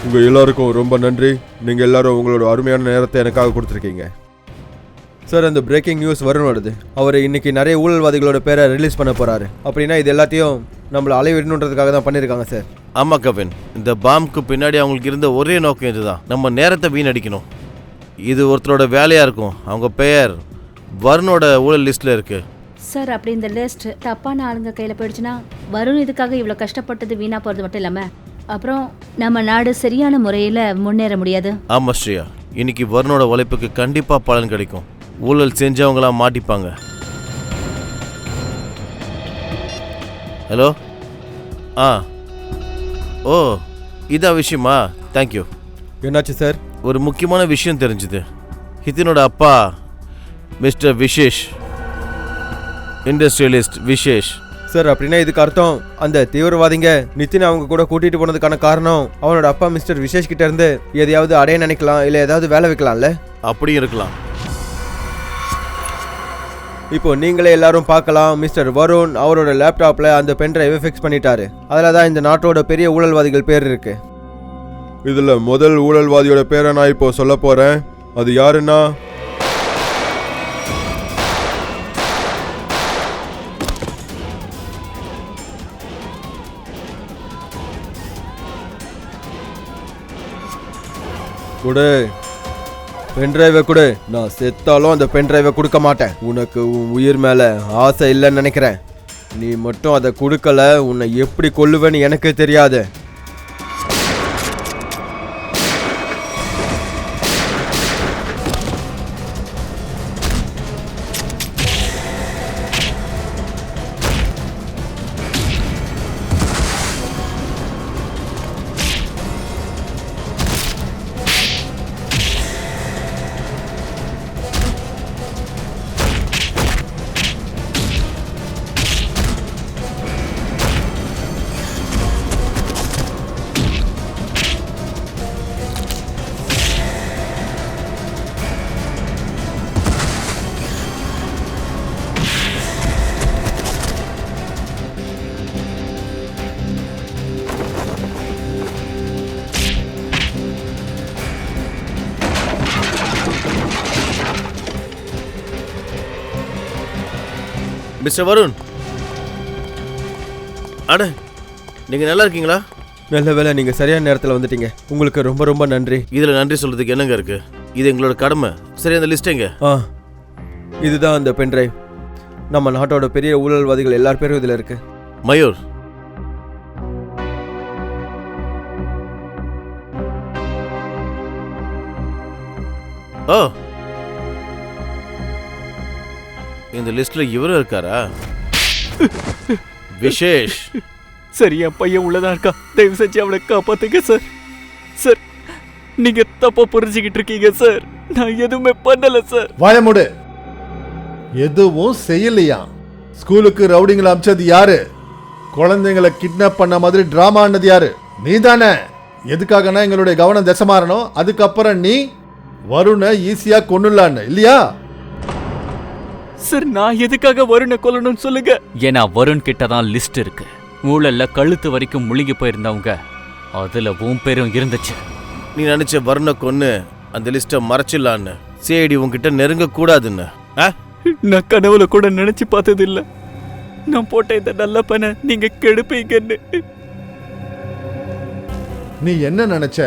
உங்கள் எல்லாருக்கும் ரொம்ப நன்றி. நீங்கள் எல்லாரும் உங்களோட அருமையான நேரத்தை எனக்காக கொடுத்துருக்கீங்க. சார், அந்த பிரேக்கிங் நியூஸ் வருணோடது. அவர் இன்னைக்கு நிறைய ஊழல்வாதிகளோட பேரை ரிலீஸ் பண்ண போறாரு. அப்படின்னா இது எல்லாத்தையும் நம்மளை அலைவிடணுன்றதுக்காக தான் பண்ணியிருக்காங்க சார். ஆமாம் கவின், இந்த பாம்புக்கு பின்னாடி அவங்களுக்கு இருந்த ஒரே நோக்கம் இதுதான். நம்ம நேரத்தை வீணடிக்கணும். இது ஒருத்தரோட வேலையாக இருக்கும். அவங்க பெயர் வருணோட ஊழல் லிஸ்ட்டில் இருக்குது. சார், அப்படி இந்த லிஸ்ட் தப்பான ஆளுங்க கையில் போயிடுச்சுன்னா வருண் இதுக்காக இவ்வளோ கஷ்டப்பட்டது வீணாக போகிறது மட்டும் இல்லாமல் அப்புறம் நம்ம நாடு சரியான முறையில் முன்னேற முடியாது. ஆமாம் ஸ்ரீயா, இன்னைக்கு வருணோட உழைப்புக்கு கண்டிப்பாக பலன் கிடைக்கும். ஊழல் செஞ்சவங்களாம் மாட்டிப்பாங்க. ஹலோ, ஓ இதான் விஷயமா? தேங்க்யூ. என்னாச்சு சார்? ஒரு முக்கியமான விஷயம் தெரிஞ்சுது. ஹித்தினோட அப்பா mister wishes, industrialist wishes. Sir, அப்படின்னா இதுக்கு அர்த்தம் அந்த தீவிரவாதிங்க நிதின் அவங்க கூட கூட்டிட்டு போனதுக்கான காரணம் அவனோட அப்பா மிஸ்டர் விஷேஷ் கிட்ட இருந்து எதையாவது அடைய நினைக்கலாம், இல்லை ஏதாவது வேலை வைக்கலாம்ல? அப்படியும் இருக்கலாம். இப்போ நீங்களே எல்லாரும் பார்க்கலாம், மிஸ்டர் வருண் அவரோட லேப்டாப்ல அந்த பென் டிரைவை ஃபிக்ஸ் பண்ணிட்டாரு. அதில் தான் இந்த நாட்டோட பெரிய ஊழல்வாதிகள் பேர் இருக்கு. இதில் முதல் ஊழல்வாதியோட பேரை நான் இப்போ சொல்ல போறேன். அது யாருன்னா கொடு, பென்டிரைவை கொடு. நான் செத்தாலும் அந்த பென்டிரைவை கொடுக்க மாட்டேன். உனக்கு உன் உயிர் மேல ஆசை இல்லைன்னு நினைக்கிறேன். நீ மட்டும் அதை கொடுக்கல, உன்னை எப்படி கொல்லுவேன்னு எனக்கு தெரியாது. மிஸ்டர் வருண், அட நீங்கள் நல்லா இருக்கீங்களா? நல்ல வேலை, நீங்கள் சரியான நேரத்தில் வந்துட்டீங்க. உங்களுக்கு ரொம்ப ரொம்ப நன்றி. இதில் நன்றி சொல்கிறதுக்கு என்னங்க இருக்குது? இது எங்களோட கடமை. சரி, அந்த லிஸ்ட் எங்க? இதுதான் அந்த பென்ட்ரைவ். நம்ம நாட்டோட பெரிய ஊழல்வாதிகள் எல்லார் பேரும் இதில் இருக்கு. மயூர், ஓ இந்த லிஸ்ட்ல இவரும் இருக்காரா? விஷேஷ். சரி, என் பையன் உள்ளதா இருக்கா. தயவு செஞ்சு அவளை காப்பாத்துங்க சார். சார், நீங்க தப்பா புரிஞ்சுக்கிட்டு இருக்கீங்க சார். நான் எதுவுமே பண்ணல சார். வாயமுடு. எதுவும் செய்யலையா? ஸ்கூலுக்கு ரவுடிங்களை அமிச்சது யாரு? குழந்தைங்களை கிட்னாப் பண்ண மாதிரி டிராமா ஆனது யாரு? நீ தானே. எதுக்காகனா எங்களுடைய கவனம் திசை மாறணும். அதுக்கப்புறம் நீ வருணை ஈஸியா கொன்னுலான்னு இல்லையா? சார் நான் எதுக்காக வருணை கொல்லணும்னு சொல்லுங்க. ஏன்னா வருண் கிட்ட தான் லிஸ்ட் இருக்கு. ஊழல்ல கழுத்து வரைக்கும் முழுகி போயிருந்தவங்க அதுல உன் பேரும் இருந்துச்சு. நீ நினைச்ச வர்ண கொன்னு அந்த லிஸ்ட்டை மறைச்சிடலான்னு சிஐடி உன்கிட்ட நெருங்க கூடாதுன்னு. நான் கனவுல கூட நினைச்சு பார்த்தது இல்ல நான் போட்ட இந்த நல்ல பண நீங்க கெடுப்பீங்கன்னு. நீ என்ன நினைச்ச?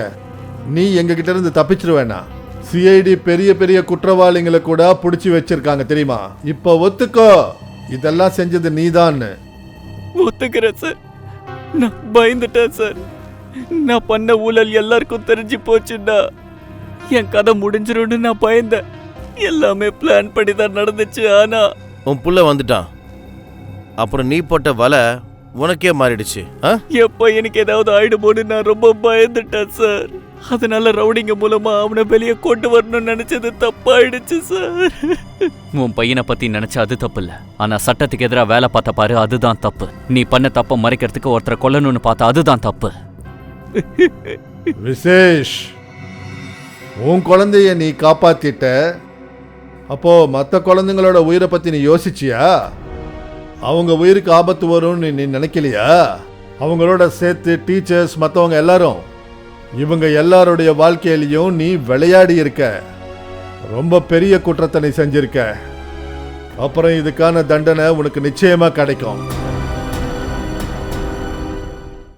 நீ எங்க கிட்ட இருந்து தப்பிச்சிருவேனா? சிஐடி பெரிய பெரிய குற்றவாளிகளை கூட புடிச்சு வச்சிருக்காங்க தெரியுமா? இப்ப ஒத்துக்கோ, இதெல்லாம் செஞ்சது நீதான்னு. ஒத்துக்கிறேன் சார். நான் பயந்துட்டேன் சார். நான் பண்ண ஊழல் எல்லாருக்கும் தெரிஞ்சு போச்சுன்னா என் கதை முடிஞ்சிரும்னு நான் பயந்தேன். எல்லாமே பிளான் பண்ணி தான் நடந்துச்சு. ஆனா உன் புள்ள வந்துட்டான். அப்புறம் நீ போட்ட வலை உனக்கே மாறிடுச்சு. எப்ப எனக்கு ஏதாவது ஆயிடுமோன்னு நான் ரொம்ப பயந்துட்டேன் சார். அதனால ரவுடிங்க மூலமா அவனை வெளியே கொண்டு வரணும்னு நினைச்சது தப்பாயிடுச்சு சார். உன் பையனை பத்தி நினைச்சா அது தப்பு இல்ல. ஆனா சட்டத்துக்கு எதிராக வேலை பார்த்த பாரு, அதுதான் தப்பு. நீ பண்ண தப்ப மறைக்கிறதுக்கு ஒருத்தரை கொல்லணும்னு பார்த்தா அதுதான் தப்பு. விசேஷ், உன் குழந்தைய நீ காப்பாத்திட்ட. அப்போ மற்ற குழந்தைங்களோட உயிரை பத்தி நீ யோசிச்சியா? அவங்க உயிருக்கு ஆபத்து வரும்னு நீ நினைக்கலையா? அவங்களோட சேர்த்து டீச்சர்ஸ் மற்றவங்க எல்லாரும், இவங்க எல்லாருடைய வாழ்க்கையிலையும் நீ விளையாடி இருக்க. ரொம்ப பெரிய குற்றத்தை நீ செஞ்சிருக்க. அப்புறம் இதுக்கான தண்டனை உனக்கு நிச்சயமா கிடைக்கும்.